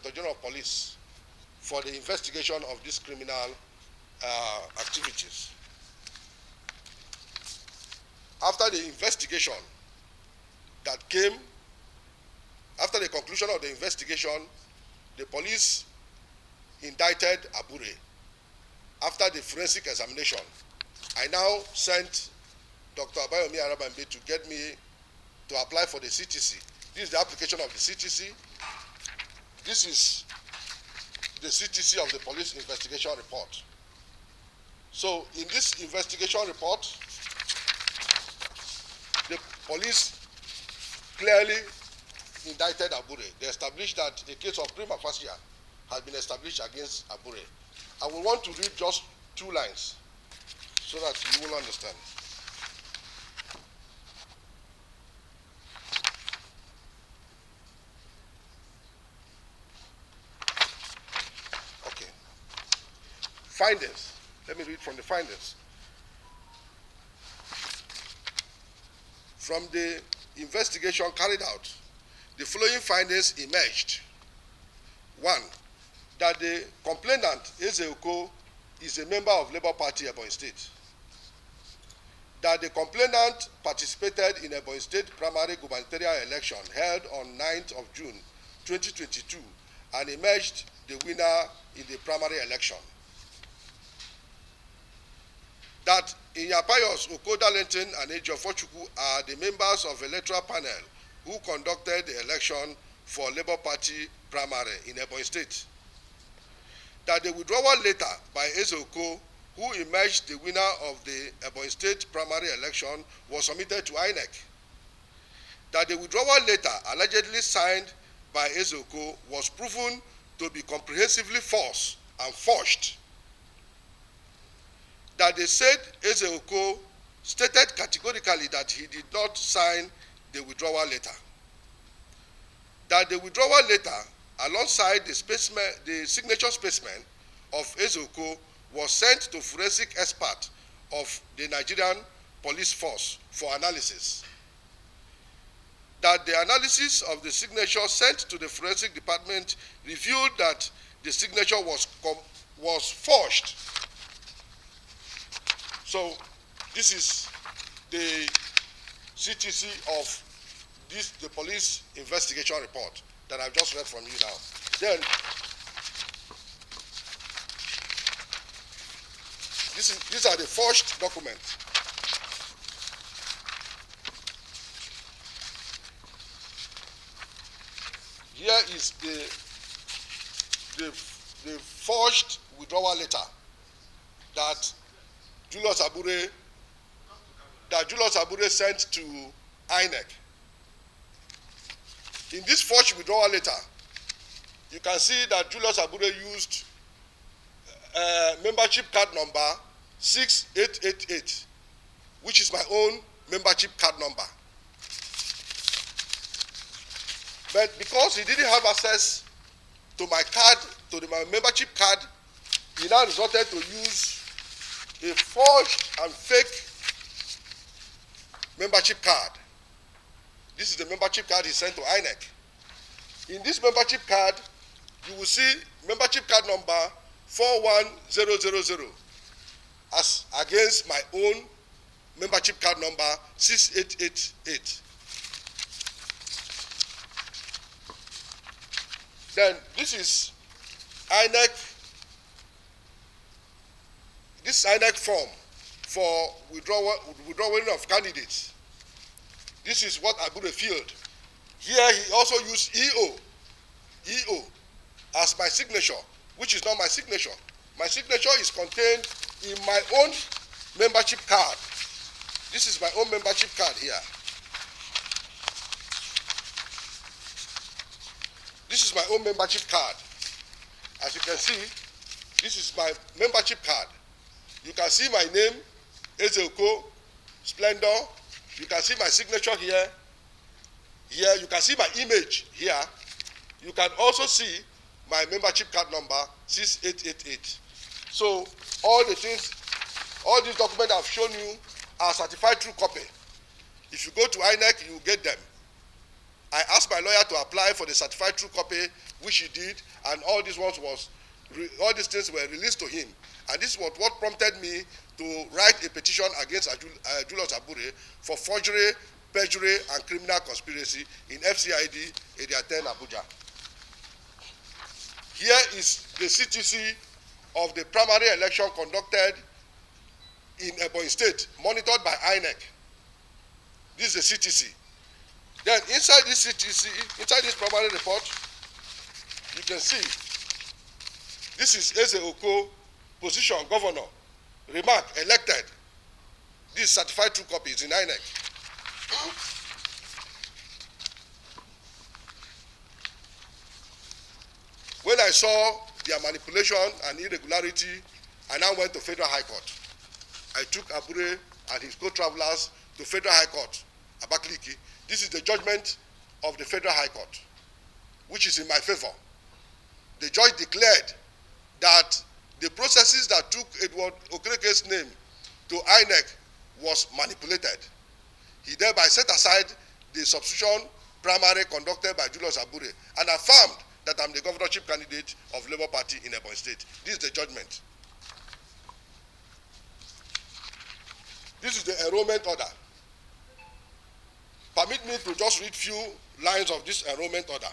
Inspector General of Police for the investigation of these criminal activities. After the investigation that came, after the conclusion of the investigation, the police indicted Abure. After the forensic examination, I now sent Dr. Abayomi Arabambe to get me to apply for the CTC. This is the application of the CTC. This is the CTC of the police investigation report. So in this investigation report, the police clearly indicted Abure. They established that a case of prima facie has been established against Abure. I will want to read just 2 lines so that you will understand. Okay. Findings. Let me read from the findings. From the investigation carried out, the following findings emerged. 1, that the complainant, Eze Oko, is a member of Labour Party Ebonyi State. That the complainant participated in Ebonyi State primary gubernatorial election held on 9th of June 2022 and emerged the winner in the primary election. That Inyapayos, Okodalentin, and Ejo Fochukwu are the members of electoral panel who conducted the election for Labour Party primary in Ebonyi State. That the withdrawal letter by Eze Oko, who emerged the winner of the Ebonyi State primary election, was submitted to INEC. That the withdrawal letter allegedly signed by Eze Oko was proven to be comprehensively false and forged. That they said Eze Oko stated categorically that he did not sign the withdrawal letter. That the withdrawal letter, alongside the signature specimen of Eze Oko, was sent to forensic expert of the Nigerian police force for analysis. That the analysis of the signature sent to the forensic department revealed that the signature was forged. So this is the CTC of the police investigation report that I've just read from you now. Then, these are the forged documents. Here is the forged withdrawal letter that Julius Abure sent to INEC. In this forged withdrawal letter, you can see that Julius Abure used membership card number 6888, which is my own membership card number. But because he didn't have access to my card, to my membership card, he now resorted to use a forged and fake membership card. This is the membership card he sent to INEC. In this membership card, you will see membership card number 41000 as against my own membership card number 6888. Then this is INEC form for withdrawing of candidates. This is what Abure filled. Here he also used EO as my signature, which is not my signature. My signature is contained in my own membership card. This is my own membership card here. This is my own membership card. As you can see, this is my membership card. You can see my name, Eze Oko Splendour. You can see my signature here. Here, you can see my image here. You can also see my membership card number 6888. So all the things, all these documents I've shown you are certified true copy. If you go to INEC, you will get them. I asked my lawyer to apply for the certified true copy, which he did, and all these things were released to him. And this is what prompted me to write a petition against Julius Abure for forgery, perjury, and criminal conspiracy in FCID Area 10 Abuja. Here is the CTC of the primary election conducted in Ebonyi State, monitored by INEC. This is the CTC. Then inside this CTC, inside this primary report, you can see this is Eze Oko, position governor, remark, elected. This certified true copy is in INEC. When I saw their manipulation and irregularity, I now went to Federal High Court. I took Abure and his co-travelers to Federal High Court, Abakaliki. This is the judgment of the Federal High Court, which is in my favor. The judge declared that the processes that took Edward Okereke's name to INEC was manipulated. He thereby set aside the substitution primary conducted by Julius Abure and affirmed that I'm the governorship candidate of Labour Party in Ebonyi State. This is the judgment. This is the enrollment order. Permit me to just read few lines of this enrollment order.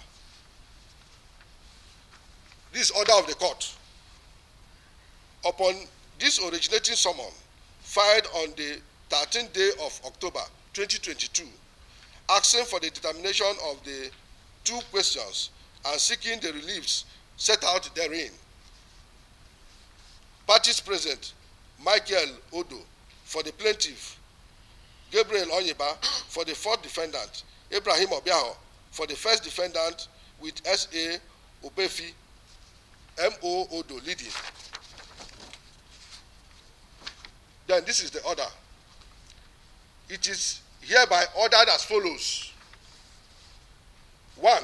This order of the court. Upon this originating summon, filed on the 13th day of October 2022, asking for the determination of the two questions and seeking the reliefs set out therein. Parties present: Michael Odo for the plaintiff, Gabriel Onyeba for the fourth defendant, Ibrahim Obiaho for the first defendant, with S.A. Obefi, M.O. Odo leading. Then this is the order. It is hereby ordered as follows. 1.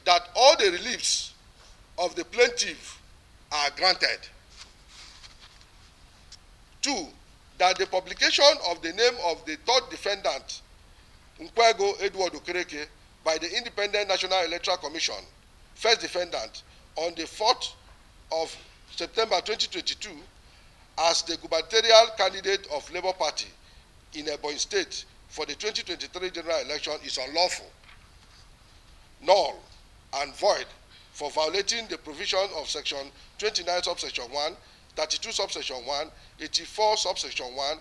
That all the reliefs of the plaintiff are granted. 2. That the publication of the name of the third defendant, Nkwego Edward Okereke, by the Independent National Electoral Commission, first defendant, on the 4th of September 2022, as the gubernatorial candidate of Labour Party in Ebonyi State for the 2023 general election is unlawful, null, and void for violating the provision of Section 29 subsection 1, 32 subsection 1, 84 subsection 1,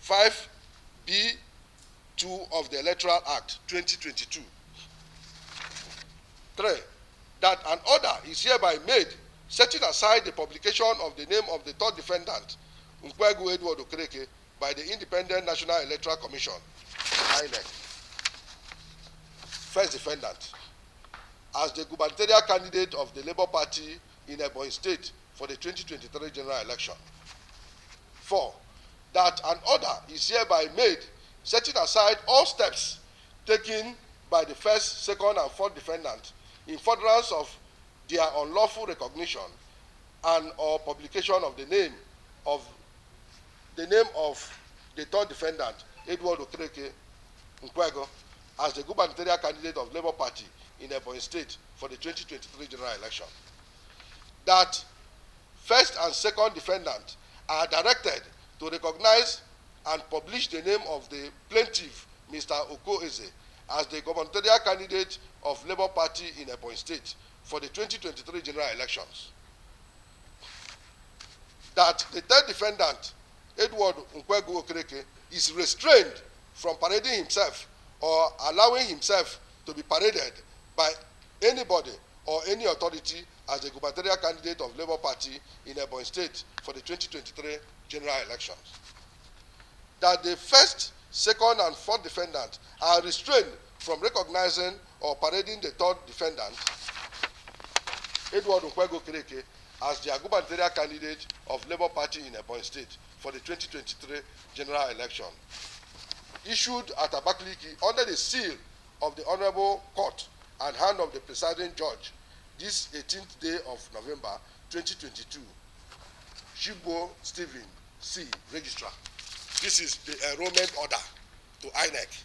5B2 of the Electoral Act 2022. 3. That an order is hereby made setting aside the publication of the name of the third defendant, Nkwegu Edward Okereke, by the Independent National Electoral Commission, INEC, first defendant, as the gubernatorial candidate of the Labour Party in Ebonyi State for the 2023 general election. 4. That an order is hereby made setting aside all steps taken by the first, second, and fourth defendant in furtherance of their unlawful recognition and or publication of the name of the third defendant, Edward Okereke Nkwego, as the gubernatorial candidate of Labour Party in Ebonyi State for the 2023 general election. That first and second defendant are directed to recognize and publish the name of the plaintiff, Mr. Oko Eze, as the gubernatorial candidate of Labour Party in Ebonyi State for the 2023 general elections. That the third defendant, Edward Nkwegu Okereke, is restrained from parading himself or allowing himself to be paraded by anybody or any authority as the gubernatorial candidate of Labour Party in Ebonyi State for the 2023 general elections. That the first, second, and fourth defendant are restrained from recognizing or parading the third defendant, Edward Nkwegu Okereke, as their gubernatorial candidate of Labour Party in Ebonyi State for the 2023 general election. Issued at Abakaliki under the seal of the Honorable Court and hand of the presiding judge, this 18th day of November 2022. Shigbo Stephen C., Registrar. This is the enrollment order to INEC.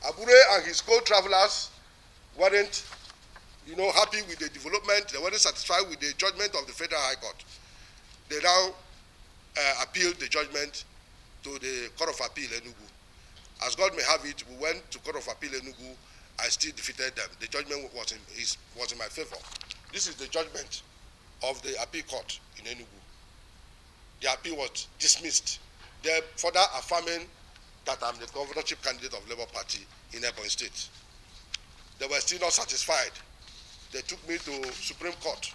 Abure and his co-travelers weren't, happy with the development. They weren't satisfied with the judgment of the Federal High Court. They now appealed the judgment to the Court of Appeal Enugu. As God may have it, we went to Court of Appeal Enugu. I still defeated them. The judgment was in my favor. This is the judgment of the appeal court in Enugu. The appeal was dismissed. They further affirming that I'm the governorship candidate of Labour Party in Ebonyi State. They were still not satisfied. They took me to Supreme Court,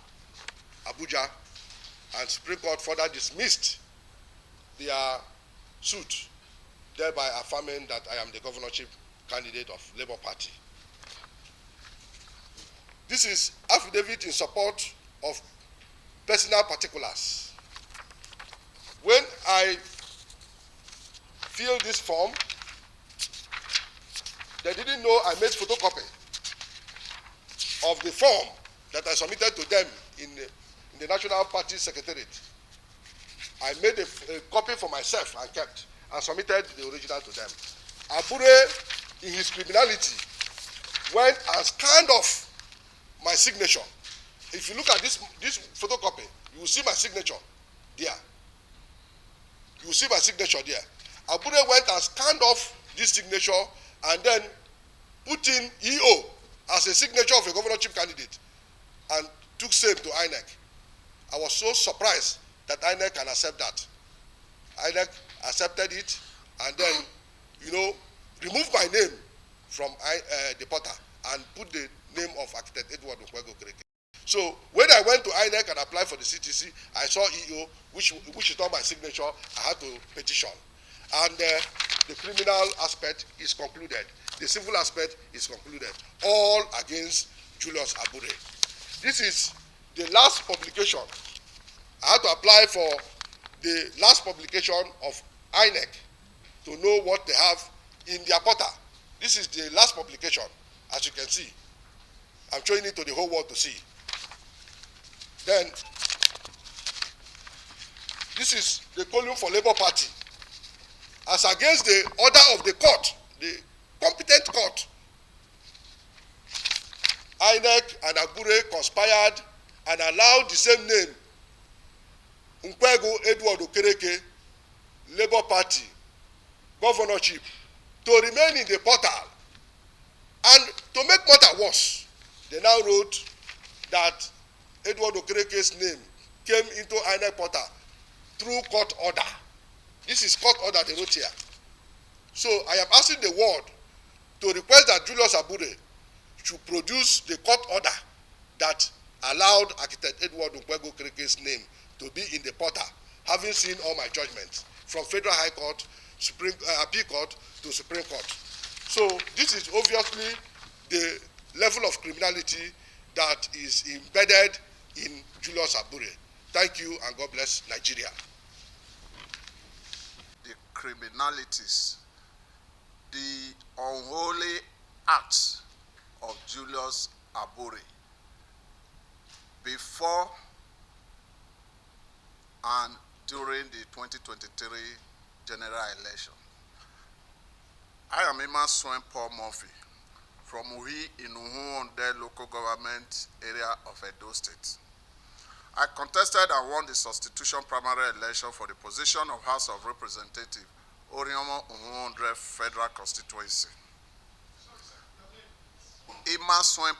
Abuja, and Supreme Court further dismissed their suit, thereby affirming that I am the governorship candidate of Labour Party. This is affidavit in support of personal particulars. When I fill this form, they didn't know I made photocopy of the form that I submitted to them in the National Party Secretariat. I made a copy for myself and kept and submitted the original to them. Abure, in his criminality, went and scanned off my signature. If you look at this photocopy, you will see my signature there. You will see my signature there. Abure went and scanned off this signature and then put in EO as a signature of a governorship candidate and took same to INEC. I was so surprised that INEC can accept that. INEC accepted it and then, removed my name from the portal and put the name of architect Edward Nkwego Kereke. So when I went to INEC and applied for the CTC, I saw EO, which is not my signature. I had to petition. And the criminal aspect is concluded. The civil aspect is concluded. All against Julius Abure. This is the last publication. I had to apply for the last publication of INEC to know what they have in their portal. This is the last publication, as you can see. I'm showing it to the whole world to see. Then, this is the column for Labour Party. As against the order of the court, the competent court, INEC and Abure conspired and allowed the same name, Nkwego Edward Okereke, Labour Party, governorship, to remain in the portal. And to make matter worse, they now wrote that Edward Okereke's name came into INEC portal through court order. This is court order they wrote here. So I am asking the world to request that Julius Abure should produce the court order that allowed architect Edward Nkwego Okereke's name to be in the portal, having seen all my judgments from Federal High Court, Appeal Court to Supreme Court. So this is obviously the level of criminality that is embedded in Julius Abure. Thank you and God bless Nigeria. The criminalities, the unholy acts of Julius Abure before and during the 2023 general election. I am Imasun from Uhi in uhunmwonde local government area of Edo State. I contested and won the substitution primary election for the position of House of Representative, uhunmwonde Federal Constituency. Imasun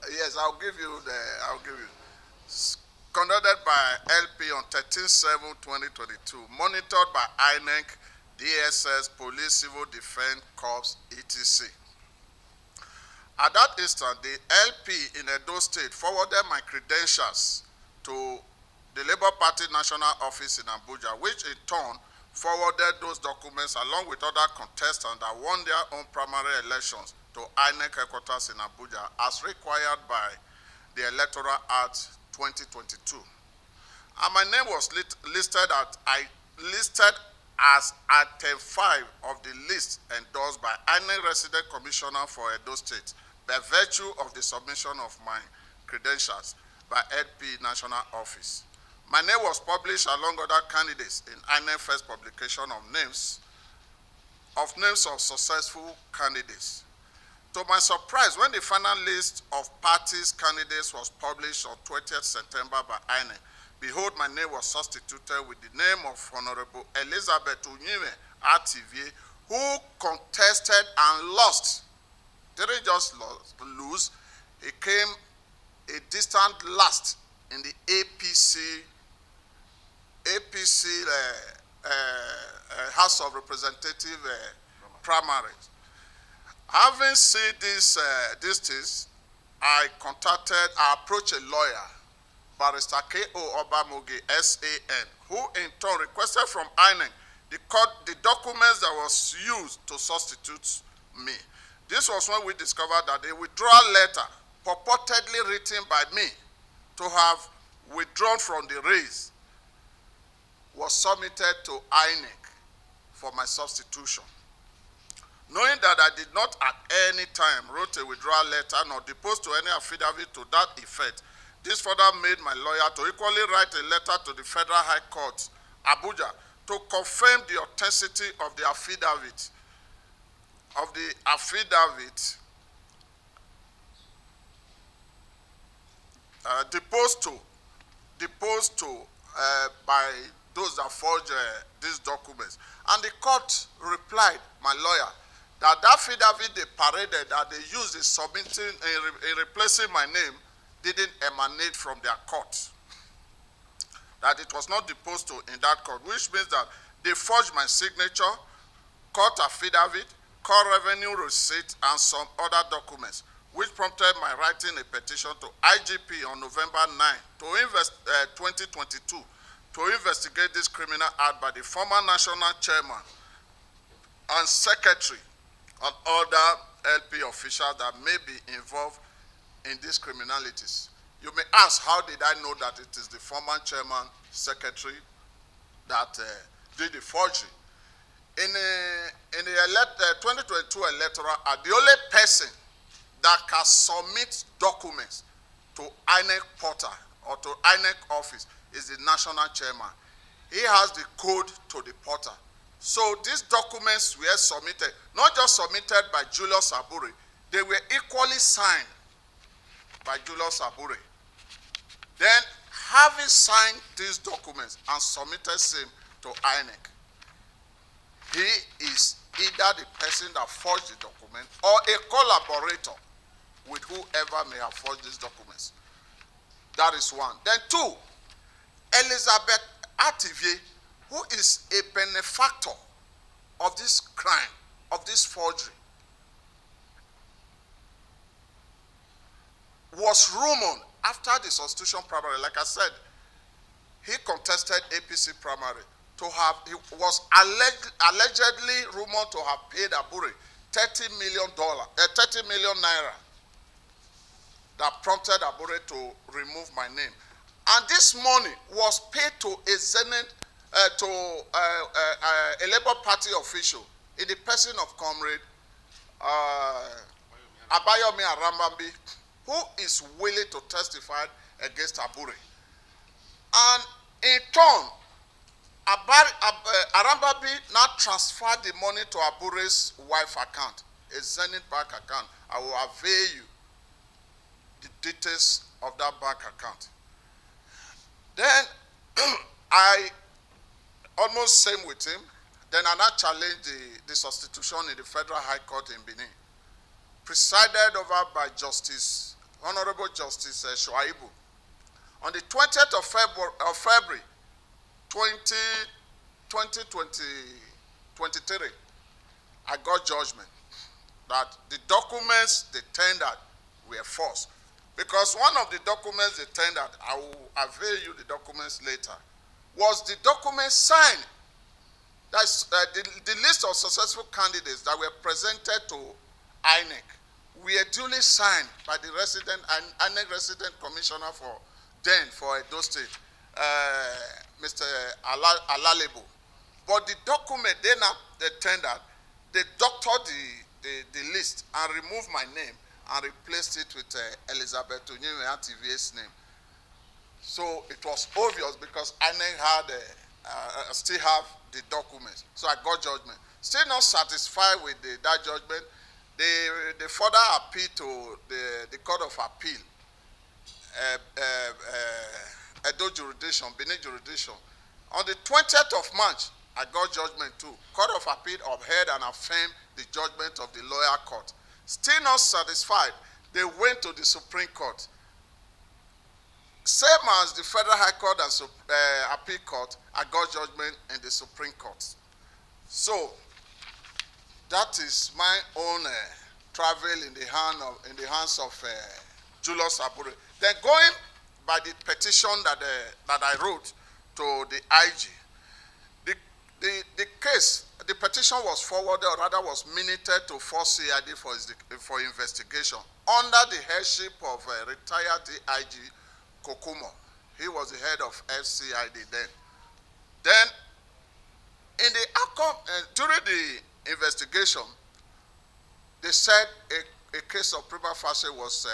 Yes, I'll give you. Conducted by LP on 13/7/2022, monitored by INEC, DSS, Police, Civil Defense, Corps, etc. At that instant, the LP in Edo State forwarded my credentials to the Labour Party National Office in Abuja, which in turn forwarded those documents along with other contestants that won their own primary elections to INEC headquarters in Abuja as required by the Electoral Act 2022. And my name was listed as item 5 of the list endorsed by INEC Resident Commissioner for Edo State by virtue of the submission of my credentials by LP National Office. My name was published along other candidates in INEC first publication of names of successful candidates. To my surprise, when the final list of parties candidates was published on 20th September by INEC, behold, my name was substituted with the name of Honorable Elizabeth Onyime RTV, who contested and lost. Didn't just lose, he came a distant last in the APC House of Representative primaries. Having seen these things, I approached a lawyer, Barrister K.O. Obamoge, SAN, who in turn requested from INEC the documents that was used to substitute me. This was when we discovered that a withdrawal letter purportedly written by me to have withdrawn from the race was submitted to INEC for my substitution. Knowing that I did not at any time wrote a withdrawal letter nor deposed to any affidavit to that effect, this further made my lawyer to equally write a letter to the Federal High Court, Abuja, to confirm the authenticity of the affidavit, deposed to by those that forged these documents. And the court replied, my lawyer, that affidavit they paraded, that they used in submitting, in replacing my name, didn't emanate from their court. That it was not deposed to in that court, which means that they forged my signature, court affidavit, court revenue receipt, and some other documents, which prompted my writing a petition to IGP on November 9, 2022, to investigate this criminal act by the former national chairman and secretary and other LP officials that may be involved in these criminalities. You may ask, how did I know that it is the former chairman, secretary that did the forgery? In the 2022 electoral act, the only person that can submit documents to INEC portal or to INEC office is the national chairman. He has the code to the portal. So these documents were submitted, not just submitted by Julius Abure, they were equally signed by Julius Abure. Then, having signed these documents and submitted them to INEC, he is either the person that forged the document or a collaborator with whoever may have forged these documents. That is one. Then two, Elizabeth RTV, who is a benefactor of this crime, of this forgery, was rumored after the substitution primary. Like I said, he contested APC primary to have, he was allegedly rumored to have paid Abure $30 million Naira that prompted Abure to remove my name. And this money was paid to a Labour Party official in the person of Comrade Abayomi Arambambi, who is willing to testify against Abure. And in turn, Arambambi now transferred the money to Abure's wife account, a Zenith bank account. I will avail you the details of that bank account. Then I almost same with him. Then I now challenged the substitution in the Federal High Court in Benin, presided over by Honorable Justice Shuaibu. On the 20th of February 2023, I got judgment that the documents they tendered were false. Because one of the documents they tendered, I will avail you the documents later, was the document signed. That's the list of successful candidates that were presented to INEC were duly signed by the INEC resident commissioner for Edo State, Mr. Alalebo. But the document they tendered, they doctored the list and removed my name and replaced it with Elizabeth Onyime TV's name. So it was obvious because INEC had still have the documents. So I got judgment. Still not satisfied with that judgment, they further appeal to the Court of Appeal, Edo jurisdiction, Benin jurisdiction. On the 20th of March, I got judgment too. Court of Appeal upheld and affirmed the judgment of the lower court. Still not satisfied, they went to the Supreme Court. Same as the Federal High Court and Appeal Court, I got judgment in the Supreme Court. So that is my own travel in the hands of Julius Abure. Then going by the petition that I wrote to the IG, the case, the petition was forwarded, or rather was minuted to 4 CID for investigation under the headship of retired DIG Kokumo. He was the head of FCID then. Then, in the outcome, during the investigation, they said a case of prima facie was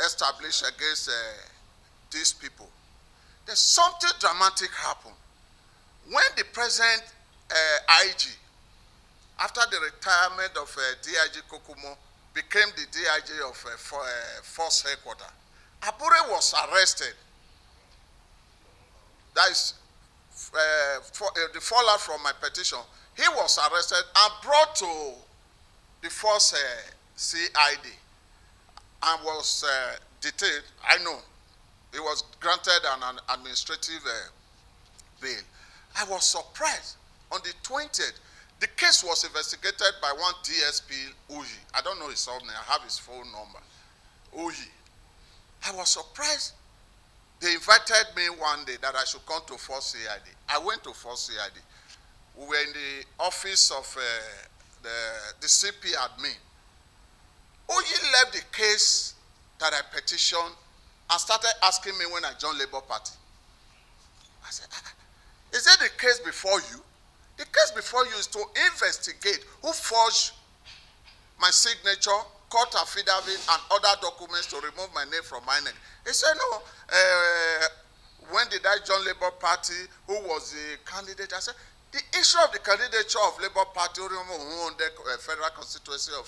established against these people. There's something dramatic happened. When the present IG, after the retirement of DIG Kokumo, became the DIG of Force Headquarters, Abure was arrested. That is the fallout from my petition. He was arrested and brought to the Force CID and was detained. I know. He was granted an administrative bail. I was surprised. On the 20th, the case was investigated by one DSP, Uhi. I don't know his surname. I have his phone number. Uhi. I was surprised. They invited me one day that I should come to Force CID. I went to Force CID. We were in the office of the CP admin. Uhi left the case that I petitioned and started asking me when I joined Labour Party. I said, is it the case before you? The case before you is to investigate who forged my signature, court affidavit, and other documents to remove my name from my name. He said, no. When did I join Labour Party? Who was the candidate? I said, the issue of the candidature of Labour Party, the federal constituency of,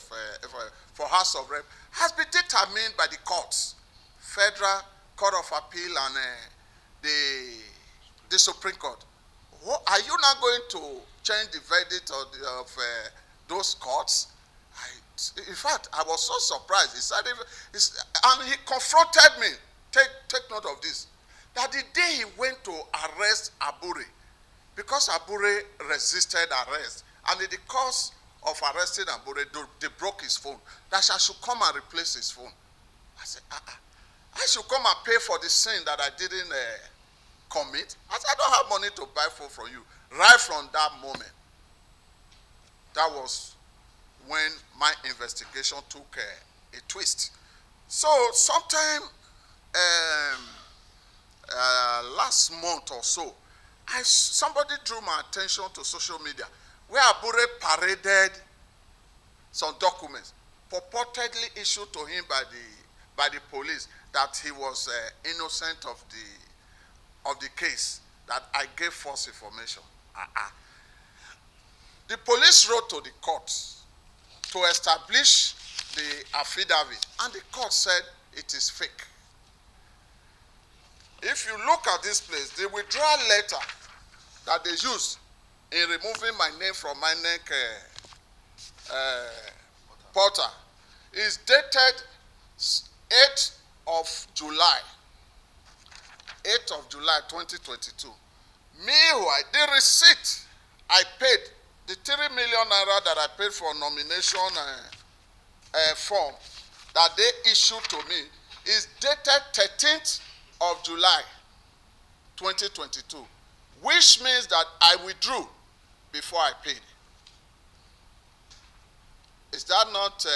for House of Rep, has been determined by the courts, Federal Court of Appeal and the Supreme Court. Are you not going to change the verdict of those courts? In fact, I was so surprised. He said, and he confronted me. Take note of this. That the day he went to arrest Abure, because Abure resisted arrest, and in the course of arresting Abure, they broke his phone. That I should come and replace his phone. I said, I should come and pay for the sin that I didn't commit. I said, I don't have money to buy phone from you. Right from that moment, that was when my investigation took a twist. So sometime last month or so, somebody drew my attention to social media where Abure paraded some documents purportedly issued to him by the police that he was innocent of the case, that I gave false information. The police wrote to the court to establish the affidavit, and the court said it is fake. If you look at this place, the withdrawal letter that they used in removing my name from my neck portal is dated 8th of July 2022. Meanwhile, the receipt I paid, the 3 million naira that I paid for nomination form that they issued to me is dated 13th of July 2022, which means that I withdrew before I paid. Is that not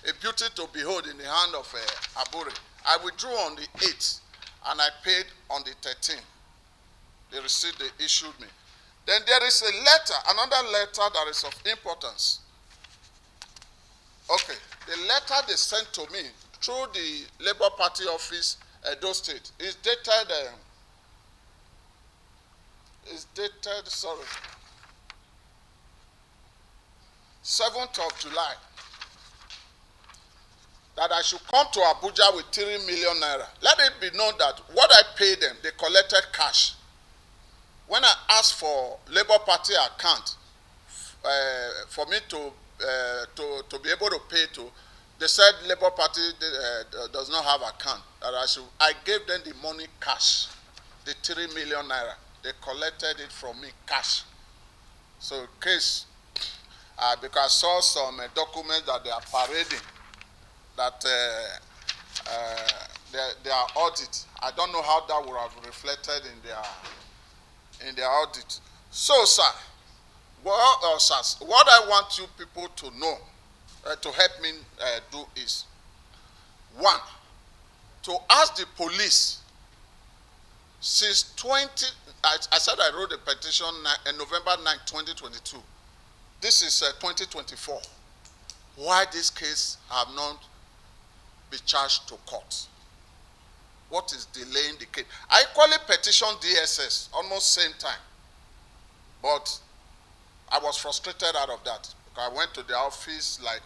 a beauty to behold in the hand of Abure? I withdrew on the 8th and I paid on the 13th. The receipt they issued me. Then there is a letter, another letter that is of importance. Okay, the letter they sent to me through the Labour Party office, Edo State. It's dated, sorry, 7th of July, that I should come to Abuja with 3 million naira. Let it be known that what I paid them, they collected cash. When I asked for Labour Party account for me to be able to pay to, they said Labour Party does not have account. That I gave them the money cash, the 3 million naira. They collected it from me cash. So in case, because I saw some documents that they are parading, that they are audit. I don't know how that would have reflected in their audit. So, sir, what I want you people to know, to help me do is, one, to ask the police, since I said I wrote a petition November 9, 2022. This is 2024. Why this case have not been charged to court? What is delaying the case? I equally petitioned DSS almost same time, but I was frustrated out of that. I went to the office like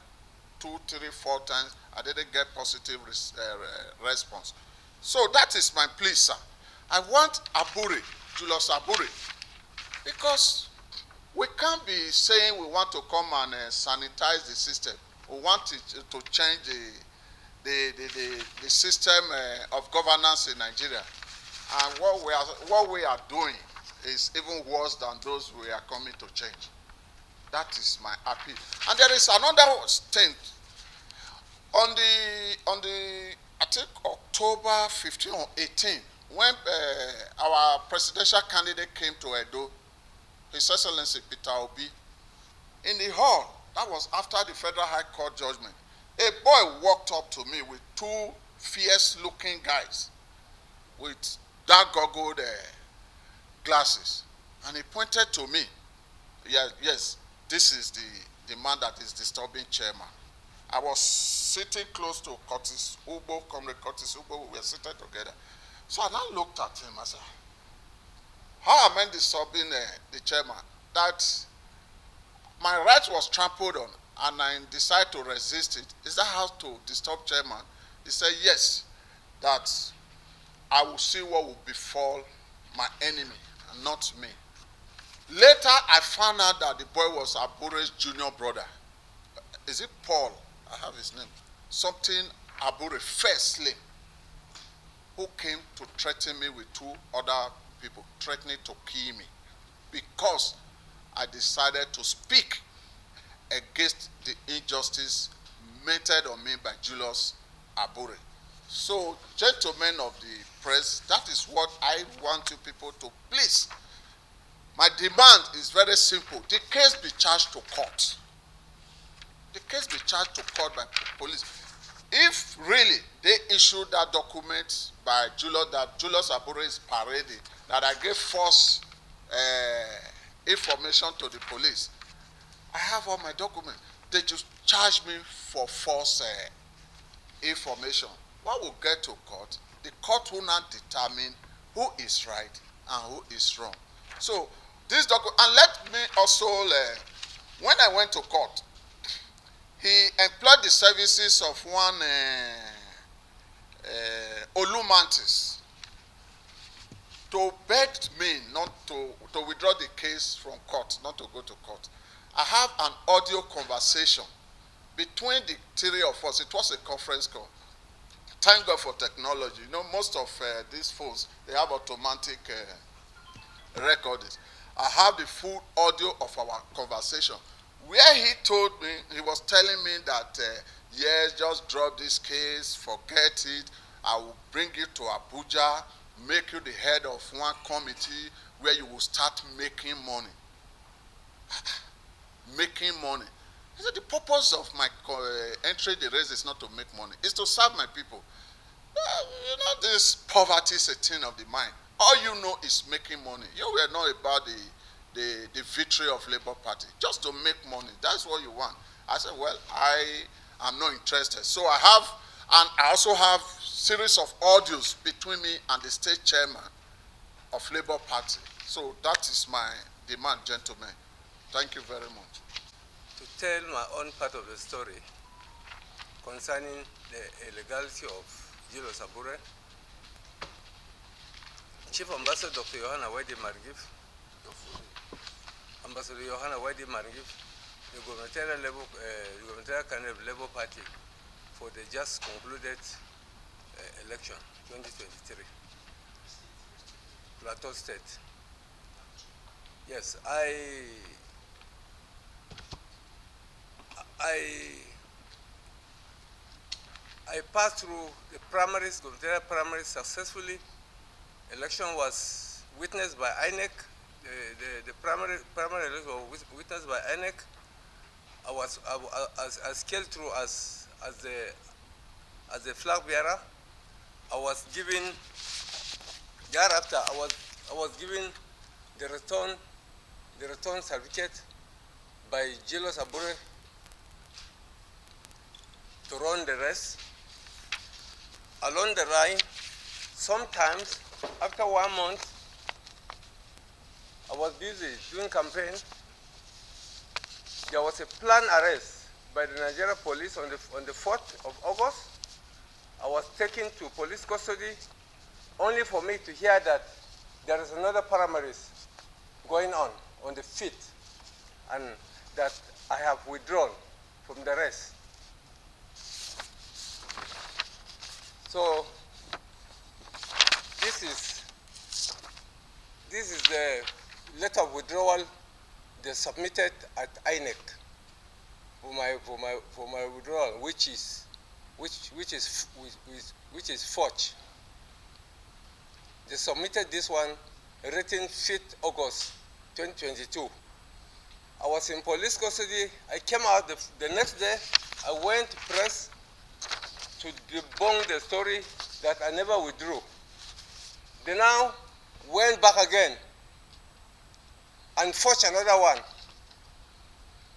2, 3, 4 times. I didn't get positive response. So that is my plea, sir. I want Abure, Julius Abure, because we can't be saying we want to come and sanitize the system. We want it to change the system of governance in Nigeria. And what we are doing is even worse than those we are coming to change. That is my appeal. And there is another thing. On the I think October 15 or 18, when our presidential candidate came to Edo, His Excellency Peter Obi, in the hall, that was after the Federal High Court judgment, a boy walked up to me with 2 fierce-looking guys with dark goggled glasses, and he pointed to me. Yes, this is the man that is disturbing chairman. I was sitting close to Curtis Ubo, Comrade Curtis Ubo. We were sitting together. So I now looked at him. I said, how am I disturbing the chairman? That my right was trampled on, and I decided to resist it. Is that how to disturb chairman? He said, yes, that I will see what will befall my enemy and not me. Later, I found out that the boy was Abure's junior brother. Is it Paul? I have his name. Something Abure firstly, who came to threaten me with 2 other people, threatening to kill me, because I decided to speak against the injustice meted on me by Julius Abure. So, gentlemen of the press, that is what I want you people to please. My demand is very simple. The case be charged to court. The case be charged to court by police. If really they issued that document by Julius, that Julius Abure is parading, that I gave false information to the police, I have all my documents. They just charge me for false information. What will get to court? The court will not determine who is right and who is wrong. So this document, and let me also, when I went to court, he employed the services of one Olumantis to beg me not to withdraw the case from court, not to go to court. I have an audio conversation between the 3 of us. It was a conference call. Thank God for technology. You know, most of these phones, they have automatic recordings. I have the full audio of our conversation, where he told me, he was telling me that, yes, just drop this case, forget it. I will bring you to Abuja, make you the head of one committee where you will start making money. Making money. He said, the purpose of my entry the race is not to make money, it's to serve my people. You know, this poverty is a thing of the mind. All you know is making money. You were not about the victory of Labour Party, just to make money. That's what you want. I said, well, I am not interested. So I And I also have series of audios between me and the state chairman of Labour Party. So that is my demand, gentlemen. Thank you very much. To tell my own part of the story concerning the illegality of Julius Abure, Chief Ambassador Dr. Yohana Mangif, Ambassador Yohana Mangif, the gubernatorial candidate of Labour Party for the just concluded election 2023, Plateau State. Yes, I passed through the primaries, gubernatorial primaries successfully. Election was witnessed by INEC. The primary election was witnessed by INEC. I scaled through as the flag bearer. I was given thereafter. I was given the return certificate by Julius Abure to run the rest. Along the line, sometimes after 1 month, I was busy doing campaign. There was a planned arrest by the Nigeria police on the 4th of August. I was taken to police custody only for me to hear that there is another primaries going on the 5th, and that I have withdrawn from the rest. So this is the letter of withdrawal they submitted at INEC for my withdrawal, which is forged. They submitted this one written 5th August 2022. I was in police custody. I came out the next day. I went to press to debunk the story that I never withdrew. They now went back again and forged another one,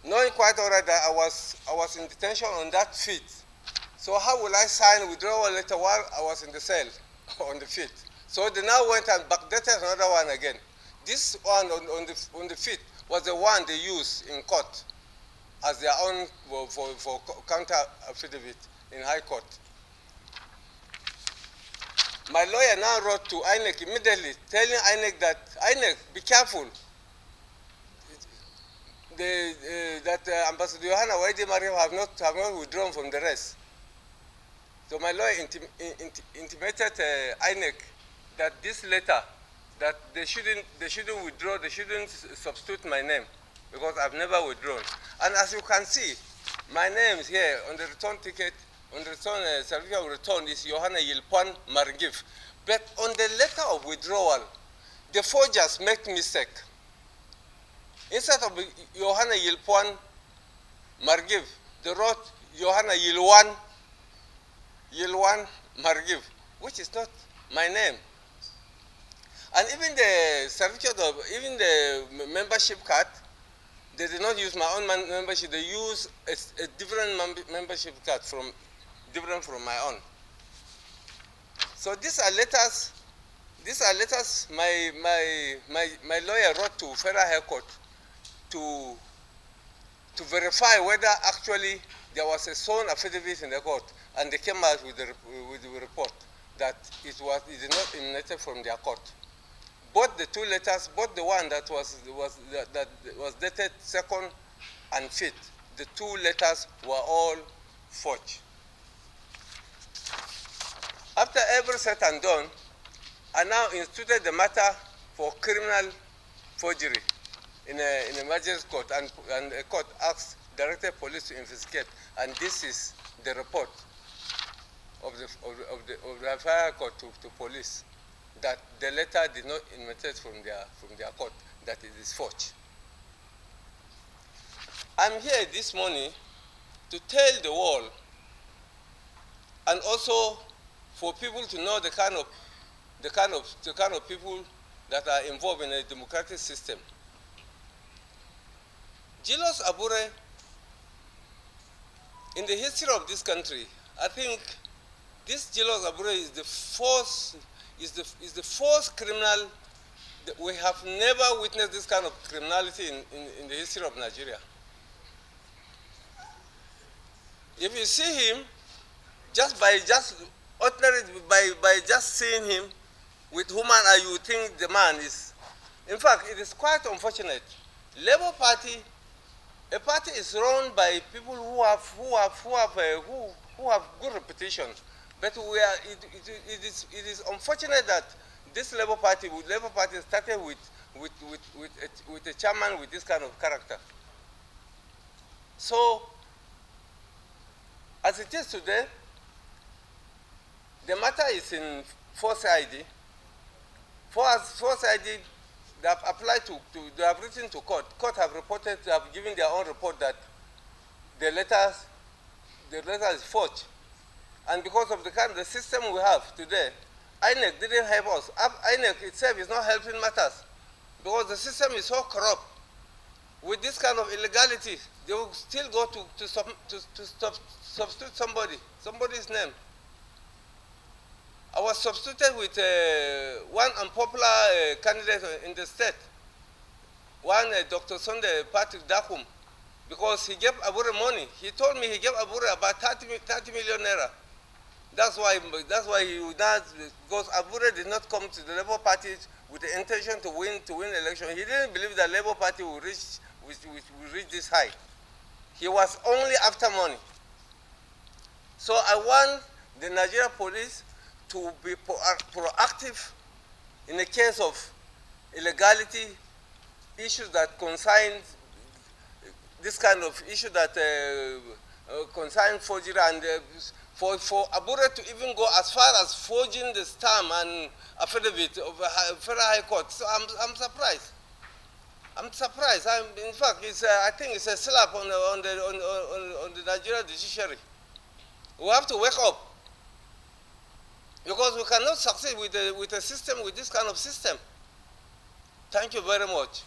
knowing quite already that I was in detention on that 5th. So how will I sign withdrawal letter while I was in the cell on the 5th? So they now went and backdated another one again. This one on the 5th was the one they used in court as their own for counter affidavit in High Court. My lawyer now wrote to INEC immediately, telling INEC that, INEC, be careful. That Ambassador Yohana have not withdrawn from the rest. So my lawyer intimated INEC that this letter, that they shouldn't withdraw, they shouldn't substitute my name, because I've never withdrawn. And as you can see, my name is here on the return ticket, on the return certificate of return is Yohana Mangif. But on the letter of withdrawal, the forgers make mistake. Instead of Yohana Mangif, they wrote Yohana Yilwan Mangif, which is not my name. And even the certificate of, even the membership card, they did not use my own membership. They used a different membership card different from my own. So these are letters. These are letters my lawyer wrote to Federal High Court to verify whether actually there was a sworn affidavit in the court, and they came out with the report that it is not emanated from their court. Both the two letters, both the one that was dated 2nd and 5th, the two letters were all forged. After every said and done, I now instituted the matter for criminal forgery in a magistrate court, and a court directed police to investigate, and this is the report of the fire court to police, that the letter did not emanate from their court, that it is forged. I'm here this morning to tell the world, and also for people to know the kind of people that are involved in a democratic system. Julius Abure, in the history of this country, I think this Julius Abure is the first criminal. We have never witnessed this kind of criminality in the history of Nigeria. If you see him, by just seeing him, with human eye, you think the man is. In fact, it is quite unfortunate. Labour Party, a party is run by people who have good reputation, but it is unfortunate that this Labour Party started with a chairman with this kind of character. So, as it is today, the matter is in Force ID. Force ID, they have applied they have written to Cote. Cote have reported, they have given their own report that the letter is forged. And because of the system we have today, INEC didn't help us. INEC itself is not helping matters because the system is so corrupt. With this kind of illegality, they will still go to substitute somebody's name. I was substituted with one unpopular candidate in the state, Dr. Sunday Patrick Dakum, because he gave Abure money. He told me he gave Abure about 30 million naira. That's why he would not, because Abure did not come to the Labour Party with the intention to win election. He didn't believe that Labour Party will reach this high. He was only after money. So I want the Nigeria police to be proactive in the case of illegality, issues that concern this kind of issue that concern forgery, and for Abure to even go as far as forging the stamp and affidavit of a Federal High Court. So I'm surprised. I'm surprised. In fact, I think it's a slap on the Nigerian judiciary. We have to wake up, because we cannot succeed with a system, with this kind of system. Thank you very much.